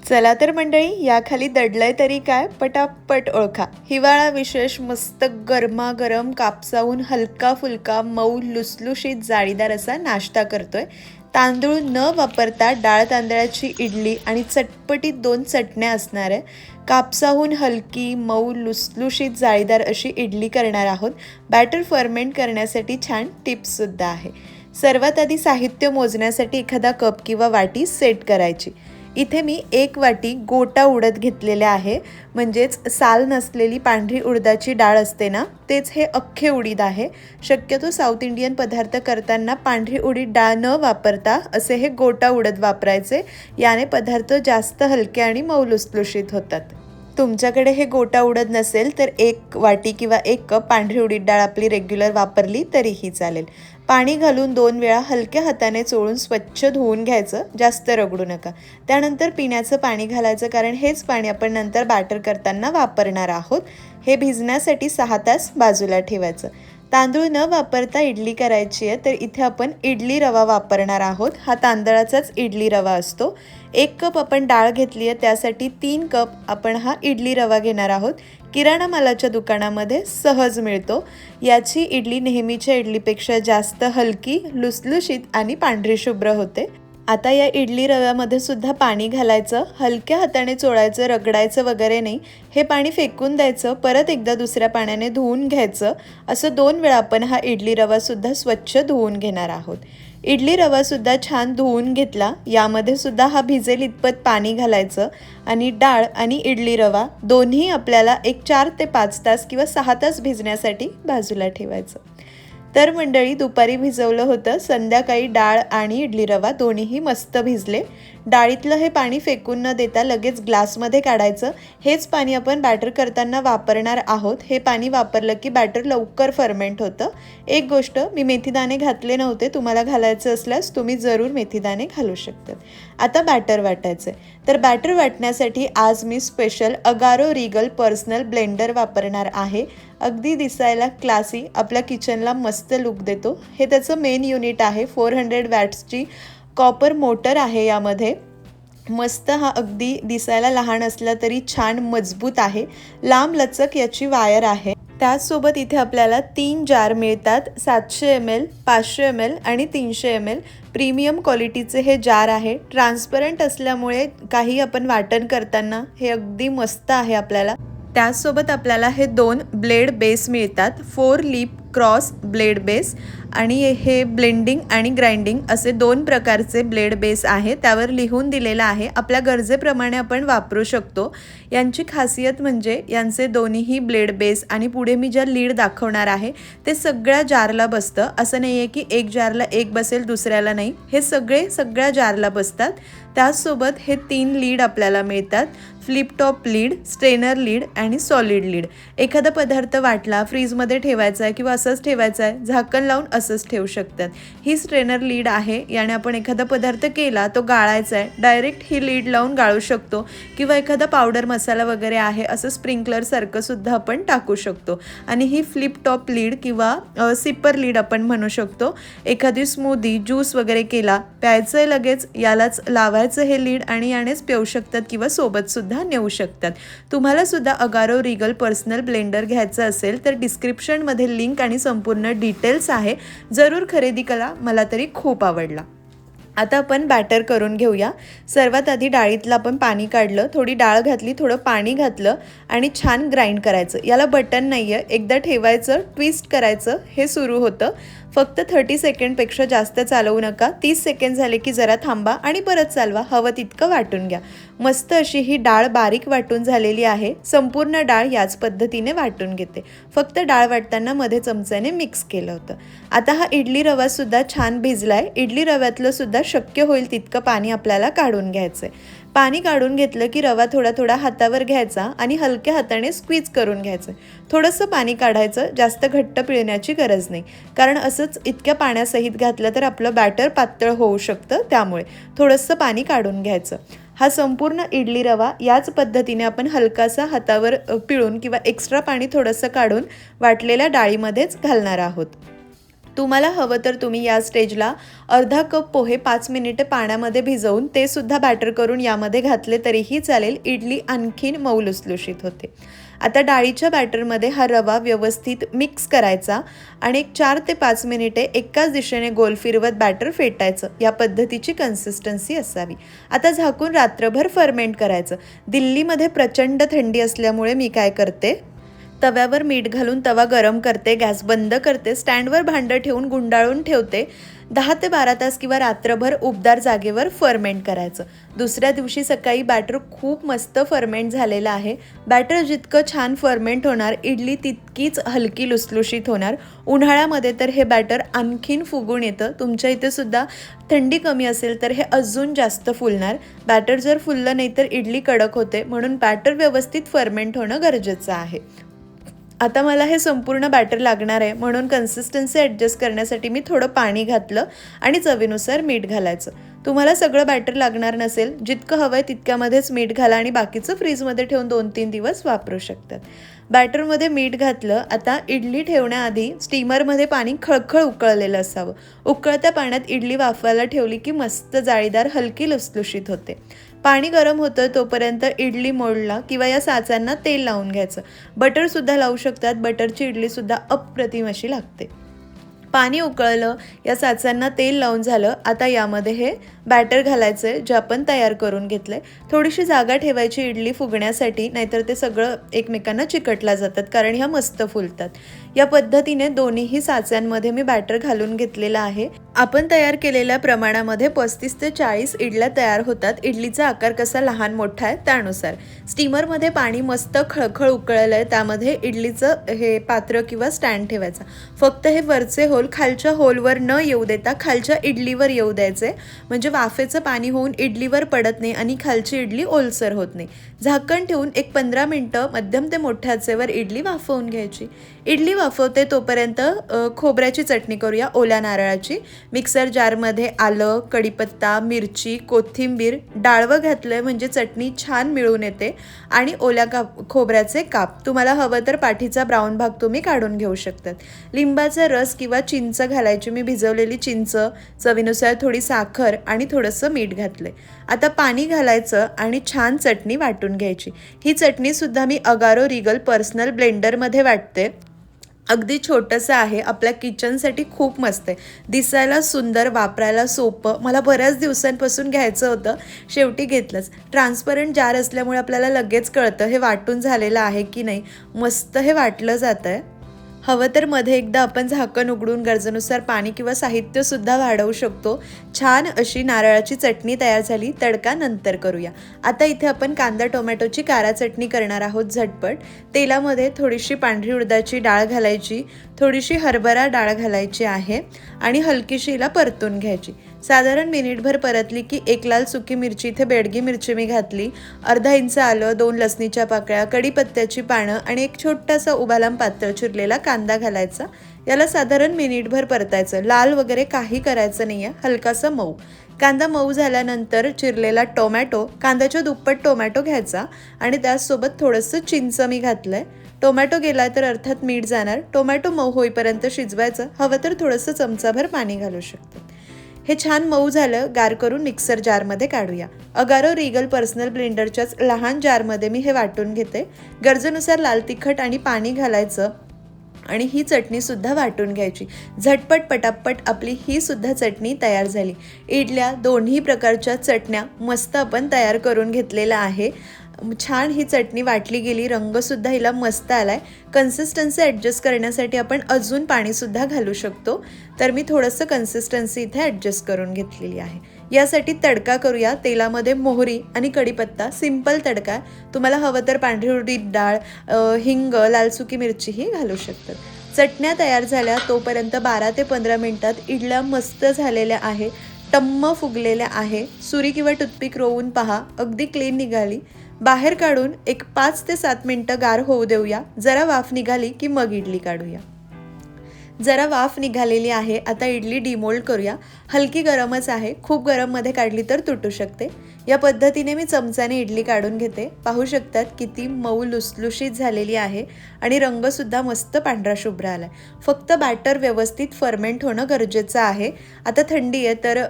चला तर मंडळी, याखाली दडलंय तरी काय, पटापट ओळखा. हिवाळा विशेष मस्त गरमागरम कापसाहून हलका फुलका मऊ लुसलुशीत जाळीदार असा नाश्ता करतोय. तांदूळ न वापरता डाळ तांदळाची इडली आणि चटपटीत 2 चटण्या असणार आहे. कापसाहून हलकी मऊ लुसलुशीत जाळीदार अशी इडली करणार आहोत. बॅटर फर्मेंट करण्यासाठी छान टिप्ससुद्धा आहे. सर्वात आधी साहित्य मोजण्यासाठी एखादा कप किंवा वाटी सेट करायची. इथे मी 1 वाटी गोटा उडद घेतलेले आहे, म्हणजेच साल नसलेली पांढरी उडदाची डाळ असते ना, तेच हे अख्खे उडीद आहे. शक्यतो साऊथ इंडियन पदार्थ करताना पांढरी उडीद डाळ न वापरता असे हे गोटा उडद वापरायचे. याने पदार्थ जास्त हलके आणि मऊ लुसलुशीत होतात. तुमच्याकडे हे गोटा उडद नसेल तर 1 वाटी किंवा 1 कप पांढरी उडीद डाळ आपली रेग्युलर वापरली तरीही चालेल. पाणी घालून 2 वेळा हलक्या हाताने चोळून स्वच्छ धुवून घ्यायचं, जास्त रगडू नका. त्यानंतर पिण्याचं पाणी घालायचं, कारण हेच पाणी आपण नंतर बॅटर करताना वापरणार आहोत. हे भिजण्यासाठी 6 तास बाजूला ठेवायचं. तांदूळ न वापरता इडली करायची आहे, तर इथे आपण इडली रवा वापरणार आहोत. हा तांदळाचाच इडली रवा असतो. 1 कप आपण डाळ घेतली आहे, त्यासाठी 3 कप आपण हा इडली रवा घेणार आहोत. किराणा मालाच्या दुकानामध्ये सहज मिळतो. याची इडली नेहमीच्या इडलीपेक्षा जास्त हलकी, लुसलुशीत आणि पांढरी शुभ्र होते. आता या इडली रव्यामध्ये सुद्धा पाणी घालायचं, हलक्या हाताने चोळायचं, रगडायचं वगैरे नाही. हे पाणी फेकून द्यायचं, परत एकदा दुसऱ्या पाण्याने धुवून घ्यायचं. असं 2 वेळा आपण हा इडली रवासुद्धा स्वच्छ धुवून घेणार आहोत. इडली रवासुद्धा छान धुवून घेतला. यामध्ये सुद्धा हा भिजेल इतपत पाणी घालायचं आणि डाळ आणि इडली रवा दोन्ही आपल्याला एक 4 ते 5 तास किंवा 6 तास भिजण्यासाठी बाजूला ठेवायचं. तर मंडळी, दुपारी भिजवलं होतं, संध्याकाळी डाळ आणि इडली रवा दोन्हीही मस्त भिजले. डाळीतलं हे पाणी फेकून न देता लगेच ग्लासमध्ये काढायचं. हेच पाणी आपण बॅटर करताना वापरणार आहोत. हे पाणी वापरलं की बॅटर लवकर फर्मेंट होतं. एक गोष्ट, मी मेथीदाणे घातले नव्हते, तुम्हाला घालायचं असल्यास तुम्ही जरूर मेथीदाणे घालू शकतात. आता बॅटर वाटायचं आहे. तर बॅटर वाटण्यासाठी आज मी special Agaro regal personal blender वापरणार आहे. अगदी दिसायला क्लासी, आपल्या किचनला मस्त लुक देतो. हे त्याचं मेन युनिट आहे. 400 वॅट्सची कॉपर मोटर आहे यामध्ये. मस्त हा अगदी दिसायला लहान असला तरी छान मजबूत आहे. लांब लचक याची वायर आहे. त्याचसोबत इथे आपल्याला 3 जार मिळतात. 700 ml, 500 ml आणि 300 ml प्रीमियम क्वालिटीचे हे जार आहे. ट्रान्सपरंट असल्यामुळे काही आपण वाटण करताना हे अगदी मस्त आहे आपल्याला. त्याचसोबत आपल्याला हे 2 ब्लेड बेस मिळतात. 4 लीप क्रॉस ब्लेड बेस आणि हे ब्लेंडिंग आणि ग्राइंडिंग असे 2 प्रकारचे ब्लेड बेस आहे. त्यावर लिहून दिलेलं आहे. आपल्या गरजेप्रमाणे आपण वापरू शकतो. यांची खासियत म्हणजे यांचे दोन्हीही ब्लेड बेस आणि पुढे मी ज्या लीड दाखवणार आहे ते सगळ्या जारला बसतं. असं नाही आहे की एक जारला एक बसेल दुसऱ्याला नाही. हे सगळ्या जारला बसतात. त्याचसोबत हे 3 लीड आपल्याला मिळतात. Flip top lead, strainer lead आणि सॉलिड लीड. एखादा पदार्थ वाटला, फ्रीजमध्ये ठेवायचा आहे किंवा असंच ठेवायचा आहे, झाकण लावून असंच ठेवू शकतात. ही स्ट्रेनर लीड आहे. याने आपण एखादा पदार्थ केला, तो गाळायचा आहे, डायरेक्ट ही लीड लावून गाळू शकतो. किंवा एखादा पावडर मसाला वगैरे आहे, असं स्प्रिंकलरसारखं सुद्धा आपण टाकू शकतो. आणि ही फ्लिप टॉप लीड किंवा सिपर लीड आपण म्हणू शकतो. एखादी स्मूदी, ज्यूस वगैरे केला, प्यायचं आहे लगेच, यालाच लावायचं हे लीड आणि यानेच पिऊ शकतात किंवा सोबतसुद्धा नेऊ शकतात. तुम्हाला सुद्धा अगारो रिगल पर्सनल ब्लेंडर घ्यायचं असेल तर डिस्क्रिप्शनमध्ये लिंक आणि संपूर्ण डिटेल्स आहे. जरूर खरेदी करा, मला तरी खूप आवडला. आता आपण बॅटर करून घेऊया. सर्वात आधी डाळीतलं आपण पाणी काढलं, थोडी डाळ घातली, थोडं पाणी घातलं आणि छान ग्राइंड करायचं. याला बटन नाही आहे, एकदा ठेवायचं, ट्विस्ट करायचं, हे सुरू होतं. फक्त 30 सेकंडपेक्षा जास्त चालवू नका. 30 सेकंड झाले की जरा थांबा आणि परत चालवा. हवं तितकं वाटून घ्या. मस्त अशी ही डाळ बारीक वाटून झालेली आहे. संपूर्ण डाळ याच पद्धतीने वाटून घेते. फक्त डाळ वाटताना मध्ये चमच्याने मिक्स केलं होतं. आता हा इडली रवासुद्धा छान भिजलाय. इडली रव्यातलं सुद्धा शक्य होईल तितकं पाणी आपल्याला काढून घ्यायचं आहे. पाणी काढून घेतलं की रवा थोडा थोडा हातावर घ्यायचा आणि हलक्या हाताने स्क्वीज करून घ्यायचं. थोडंसं पाणी काढायचं, जास्त घट्ट पिळण्याची गरज नाही, कारण असंच इतक्या पाण्यासहित घातलं तर आपलं बॅटर पातळ होऊ शकतं. त्यामुळे थोडंसं पाणी काढून घ्यायचं. हा संपूर्ण इडली रवा याच पद्धतीने आपण हलकासा हातावर पिळून किंवा एक्स्ट्रा पाणी थोडंसं काढून वाटलेल्या डाळीमध्येच घालणार आहोत. तुम्हाला हवं तर तुम्ही या स्टेजला अर्धा कप पोहे 5 मिनिटे पाण्यामध्ये भिजवून ते सुद्धा बॅटर करून यामध्ये घातले तरीही चालेल. इडली आणखीन मऊ लुसलुशीत होते. आता डाळीच्या बॅटरमध्ये हा रवा व्यवस्थित मिक्स करायचा आणि 4 ते 5 मिनिटे एकाच दिशेने गोल फिरवत बॅटर फेटायचं. या पद्धतीची कन्सिस्टन्सी असावी. आता झाकून रात्रभर फर्मेंट करायचं. दिल्लीमध्ये प्रचंड थंडी असल्यामुळे मी काय करते, तव्यावर मीठ घालून तवा गरम करते, गॅस बंद करते, स्टँडवर भांडं ठेवून गुंडाळून ठेवते. 10 ते 12 तास किंवा रात्रभर उबदार जागेवर फर्मेंट करायचं. दुसऱ्या दिवशी सकाळी बॅटर खूप मस्त फर्मेंट झालेलं आहे. बॅटर जितकं छान फर्मेंट होणार, इडली तितकीच हलकी लुसलुशीत होणार. उन्हाळ्यामध्ये तर हे बॅटर आणखीन फुगून येतं. तुमच्या इथे सुद्धा थंडी कमी असेल तर हे अजून जास्त फुलणार. बॅटर जर फुललं नाही तर इडली कडक होते, म्हणून बॅटर व्यवस्थित फर्मेंट होणं गरजेचं आहे. आता मला हे संपूर्ण बॅटर लागणार आहे, म्हणून कन्सिस्टन्सी ॲडजस्ट करण्यासाठी मी थोडं पाणी घातलं आणि चवीनुसार मीठ घालायचं. तुम्हाला सगळं बॅटर लागणार नसेल, जितकं हवं आहे तितक्यामध्येच मीठ घाला आणि बाकीचं फ्रीजमध्ये ठेवून 2-3 दिवस वापरू शकतात. बॅटरमध्ये मीठ घातलं. आता इडली ठेवण्याआधी स्टीमरमध्ये पाणी खळखळ उकळलेलं असावं. उकळत्या पाण्यात इडली वाफवायला ठेवली की मस्त जाळीदार हलकी लुसलुशीत होते. पाणी गरम होतं तोपर्यंत इडली मोल्डला किंवा या साचांना तेल लावून घ्यायचं. बटरसुद्धा लावू शकतात. बटरची इडलीसुद्धा अप्रतिम अशी लागते. पाणी उकळलं, या साचांना तेल लावून झालं. आता यामध्ये हे बॅटर घालायचं आहे जे आपण तयार करून घेतलं आहे. थोडीशी जागा ठेवायची इडली फुगण्यासाठी, नाहीतर ते सगळं एकमेकांना चिकटला जातात, कारण ह्या मस्त फुलतात. या पद्धतीने दोन्हीही साच्यांमध्ये मी बॅटर घालून घेतलेलं आहे. आपण तयार केलेल्या प्रमाणामध्ये 35 ते 40 इडल्या तयार होतात. इडलीचा आकार कसा लहान मोठा आहे त्यानुसार. स्टीमरमध्ये पाणी मस्त खळखळ उकळलं आहे, त्यामध्ये इडलीचं हे पात्र किंवा स्टँड ठेवायचा. फक्त हे वरचे होल खालच्या होलवर न येऊ देता खालच्या इडलीवर येऊ द्यायचे, म्हणजे वाफेचं पाणी होऊन इडलीवर पडत नाही आणि खालची इडली ओलसर होत नाही. झाकण ठेवून एक 15 मिनटं मध्यम ते मोठ्या आचेवर इडली वाफवून घ्यायची. इडली वाफवते तोपर्यंत खोबऱ्याची चटणी करूया, ओल्या नारळाची. मिक्सर जारमध्ये आलं, कढीपत्ता, मिरची, कोथिंबीर, डाळवं घातलंय म्हणजे चटणी छान मिळून येते. आणि ओल्या खोबऱ्याचे काप. तुम्हाला हवं तर पाठीचा ब्राऊन भाग तुम्ही काढून घेऊ शकतात. लिंबाचा रस किंवा चिंच घालायची. मी भिजवलेली चिंच, चवीनुसार थोडी साखर आणि थोडंसं मीठ घातलंय. आता पाणी घालायचं आणि छान चटणी वाटून घ्यायची. ही चटणीसुद्धा मी अगारो रिगल पर्सनल ब्लेंडरमध्ये वाटते. अगदी छोटंसं आहे, आपल्या किचनसाठी खूप मस्त आहे. दिसायला सुंदर, वापरायला सोपं. मला बऱ्याच दिवसांपासून घ्यायचं होतं, शेवटी घेतलंच. ट्रान्सपरंट जार असल्यामुळे आपल्याला लगेच कळतं हे वाटून झालेलं आहे की नाही. मस्त हे वाटलं जातं आहे. हवं तर मध्ये एकदा आपण झाकण उघडून गरजेनुसार पाणी किंवा साहित्यसुद्धा वाढवू शकतो. छान अशी नारळाची चटणी तयार झाली. तडका नंतर करूया. आता इथे आपण कांदा टोमॅटोची कारा चटणी करणार आहोत झटपट. तेलामध्ये थोडीशी पांढरी उडदाची डाळ घालायची, थोडीशी हरभरा डाळ घालायची आहे आणि हलकीशी हिला परतून घ्यायची. साधारण मिनिटभर परतली की 1 लाल सुकी मिरची, इथे बेडगी मिरची मी घातली, अर्धा इंच आलं, 2 लसणीच्या पाकळ्या, कढीपत्त्याची पानं आणि एक छोटासा उभा लांब पातळ चिरलेला कांदा घालायचा. याला साधारण मिनिटभर परतायचं. लाल वगैरे काही करायचं नाही आहे, हलकासा मऊ. कांदा मऊ झाल्यानंतर चिरलेला टोमॅटो, कांद्याच्या दुप्पट टोमॅटो घ्यायचा आणि त्याचसोबत थोडंसं चिंच मी घातलंय. टोमॅटो गेला तर अर्थात मीठ जाणार. टोमॅटो मऊ होईपर्यंत शिजवायचं. हवं तर थोडंसं चमचाभर पाणी घालू शकतो. हे छान मऊ झालं, गार करून मिक्सर जारमध्ये काढूया. अगारो रिगल पर्सनल ब्लेंडरच्याच लहान जारमध्ये मी हे वाटून घेते. गरजेनुसार लाल तिखट आणि पाणी घालायचं आणि ही चटणीसुद्धा वाटून घ्यायची. झटपट पटापट आपली ही सुद्धा चटणी तयार झाली. इडल्या दोन्ही प्रकारच्या चटण्या मस्त आपण तयार करून घेतलेल्या आहे. छान ही चटणी वाटली गेली, रंगसुद्धा हिला मस्त आलाय. कन्सिस्टन्सी ॲडजस्ट करण्यासाठी आपण अजून पाणीसुद्धा घालू शकतो. तर मी थोडंसं कन्सिस्टन्सी इथे ॲडजस्ट करून घेतलेली आहे. यासाठी तडका करूया. तेलामध्ये मोहरी आणि कढीपत्ता, सिंपल तडका. तुम्हाला हवं तर पांढरी उडीद डाळ, हिंग, लाल सुकी मिरचीही घालू शकतात. चटण्या तयार झाल्या तोपर्यंत 12 ते 15 मिनिटात इडल्या मस्त झालेल्या आहे, टम्म फुगलेल्या आहे. सुरी किंवा टूथपिक रोवून पहा, अगदी क्लीन निघाली. बाहेर काढून एक 5 ते 7 मिनिटं गार होऊ देऊया. जरा वाफ निघाली की मग इडली काढूया. जरा वाफ निघालेली आहे. आता इडली डिमोल्ड करूया. हलकी गरमच आहे, खूप गरममध्ये काढली तर तुटू शकते. या पद्धतीने मी चमच्याने इडली काढून घेते. पाहू शकतात किती मऊ लुसलुशीत झालेली आहे आणि रंगसुद्धा मस्त पांढरा शुभ्र आला आहे. फक्त बॅटर व्यवस्थित फर्मेंट होणं गरजेचं आहे. आता थंडी आहे तर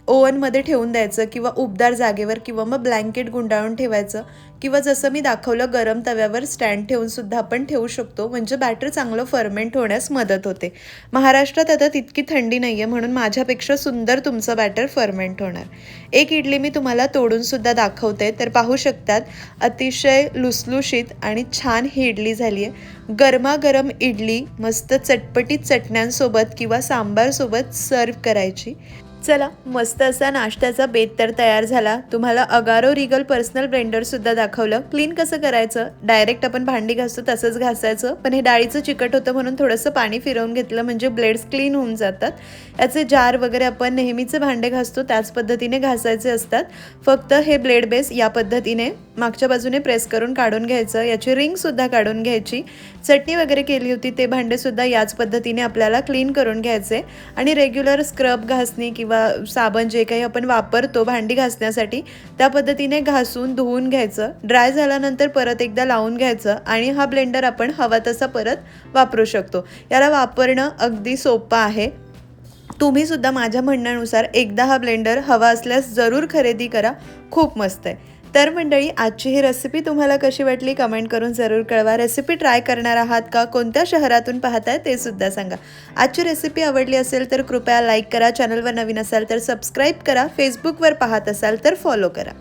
ओव्हनमध्ये ठेवून द्यायचं किंवा उबदार जागेवर किंवा मग ब्लँकेट गुंडाळून ठेवायचं किंवा जसं मी दाखवलं गरम तव्यावर स्टँड ठेवून सुद्धा आपण ठेवू शकतो, म्हणजे बॅटर चांगलं फर्मेंट होण्यास मदत होते. महाराष्ट्रात आता तितकी थंडी नाही आहे म्हणून माझ्यापेक्षा सुंदर तुमचं बॅटर फर्मेंट होणार. एक इडली मी तुम्हाला तोडून सुद्धा दाखवते, तर पाहू शकतात अतिशय लुसलुशीत आणि छान ही इडली झाली आहे. गरमागरम इडली मस्त चटपटीत चटण्यांसोबत किंवा सांबारसोबत सर्व करायची. चला, मस्त असा नाश्त्याचा बेत तर तयार झाला. तुम्हाला अगारो रिगल पर्सनल ब्लेंडरसुद्धा दाखवलं. क्लीन कसं करायचं, डायरेक्ट आपण भांडी घासतो तसंच घासायचं, पण हे डाळीचं चिकट होतं म्हणून थोडंसं पाणी फिरवून घेतलं म्हणजे ब्लेड्स क्लीन होऊन जातात. याचे जार वगैरे आपण नेहमीचे भांडे घासतो त्याच पद्धतीने घासायचे असतात. फक्त हे ब्लेड बेस या पद्धतीने मागच्या बाजूने प्रेस करून काढून घ्यायचं. याची रिंगसुद्धा काढून घ्यायची. चटणी वगैरे केली होती ते भांडेसुद्धा याच पद्धतीने आपल्याला क्लीन करून घ्यायचे आणि रेग्युलर स्क्रब घासणी किंवा साबण जे काही आपण वापरतो भांडी घासण्यासाठी त्या पद्धतीने घासून धुवून घ्यायचं. ड्राय झाल्यानंतर परत एकदा लावून घ्यायचं आणि हा ब्लेंडर आपण हवा तसा परत वापरू शकतो. याला वापरणं अगदी सोपं आहे. तुम्ही सुद्धा माझ्या म्हणण्यानुसार एकदा हा ब्लेंडर हवा असल्यास जरूर खरेदी करा. खूप मस्त आहे. तर मंडळी, आजची ही रेसिपी तुम्हाला कशी वाटली कमेंट करून जरूर कळवा. रेसिपी ट्राय करणार आहात का, कोणत्या शहरातून पाहताय ते सुद्धा सांगा. आजची रेसिपी आवडली असेल तर कृपया लाईक करा. चॅनलवर नवीन असाल तर सबस्क्राईब करा. फेसबुकवर पाहत असाल तर फॉलो करा.